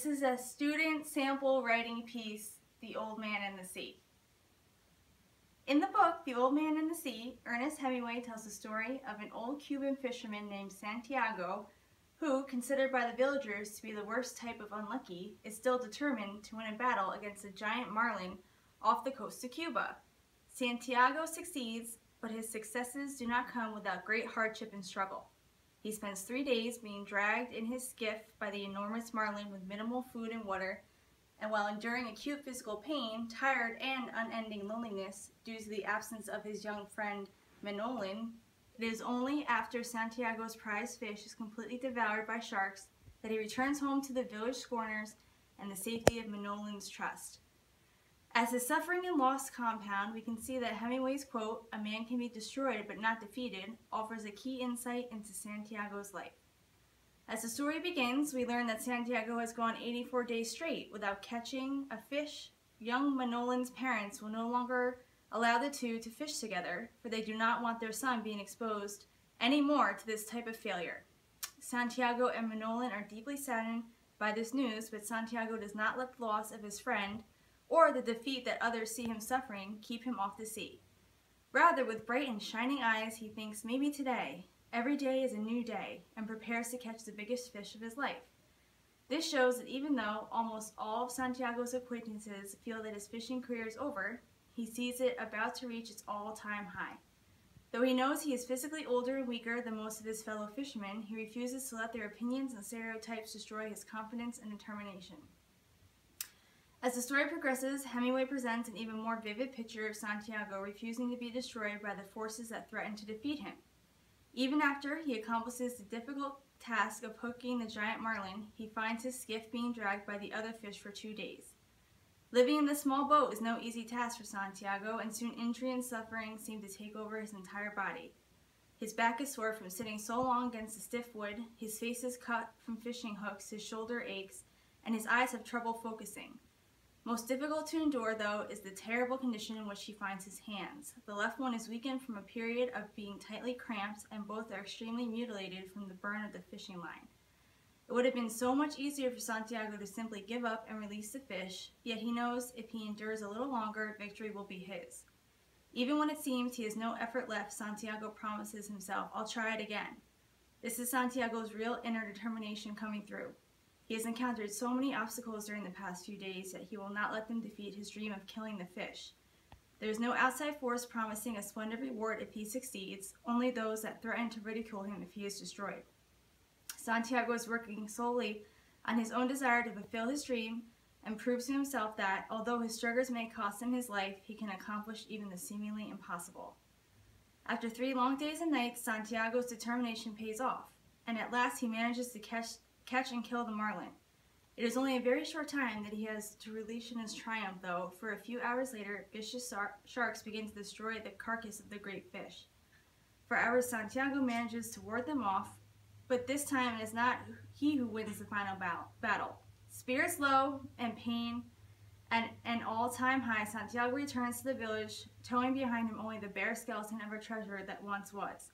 is a student sample writing piece, The Old Man and the Sea. In the book, The Old Man and the Sea, Ernest Hemingway tells the story of an old Cuban fisherman named Santiago who, considered by the villagers to be the worst type of unlucky, is still determined to win a battle against a giant marlin off the coast of Cuba. Santiago succeeds, but his successes do not come without great hardship and struggle. He spends 3 days being dragged in his skiff by the enormous marlin with minimal food and water, and while enduring acute physical pain, tired, and unending loneliness due to the absence of his young friend Manolin, it is only after Santiago's prized fish is completely devoured by sharks that he returns home to the village scorners and the safety of Manolin's trust. As his suffering and loss compound, we can see that Hemingway's quote, "A man can be destroyed but not defeated," offers a key insight into Santiago's life. As the story begins, we learn that Santiago has gone 84 days straight without catching a fish. Young Manolin's parents will no longer allow the two to fish together, for they do not want their son being exposed anymore to this type of failure. Santiago and Manolin are deeply saddened by this news, but Santiago does not let the loss of his friend or the defeat that others see him suffering keep him off the sea. Rather, with bright and shining eyes, he thinks maybe today, every day is a new day, and prepares to catch the biggest fish of his life. This shows that even though almost all of Santiago's acquaintances feel that his fishing career is over, he sees it about to reach its all-time high. Though he knows he is physically older and weaker than most of his fellow fishermen, he refuses to let their opinions and stereotypes destroy his confidence and determination. As the story progresses, Hemingway presents an even more vivid picture of Santiago refusing to be destroyed by the forces that threaten to defeat him. Even after he accomplishes the difficult task of hooking the giant marlin, he finds his skiff being dragged by the other fish for 2 days. Living in this small boat is no easy task for Santiago, and soon injury and suffering seem to take over his entire body. His back is sore from sitting so long against the stiff wood, his face is cut from fishing hooks, his shoulder aches, and his eyes have trouble focusing. Most difficult to endure, though, is the terrible condition in which he finds his hands. The left one is weakened from a period of being tightly cramped, and both are extremely mutilated from the burn of the fishing line. It would have been so much easier for Santiago to simply give up and release the fish, yet he knows if he endures a little longer, victory will be his. Even when it seems he has no effort left, Santiago promises himself, "I'll try it again." This is Santiago's real inner determination coming through. He has encountered so many obstacles during the past few days that he will not let them defeat his dream of killing the fish. There is no outside force promising a splendid reward if he succeeds, only those that threaten to ridicule him if he is destroyed. Santiago is working solely on his own desire to fulfill his dream and proves to himself that, although his struggles may cost him his life, he can accomplish even the seemingly impossible. After 3 long days and nights, Santiago's determination pays off, and at last he manages to catch and kill the marlin. It is only a very short time that he has to relish in his triumph, though, for a few hours later, vicious sharks begin to destroy the carcass of the great fish. For hours, Santiago manages to ward them off, but this time it is not he who wins the final battle. Spirits low and pain at an all-time high, Santiago returns to the village, towing behind him only the bare skeleton of a treasure that once was.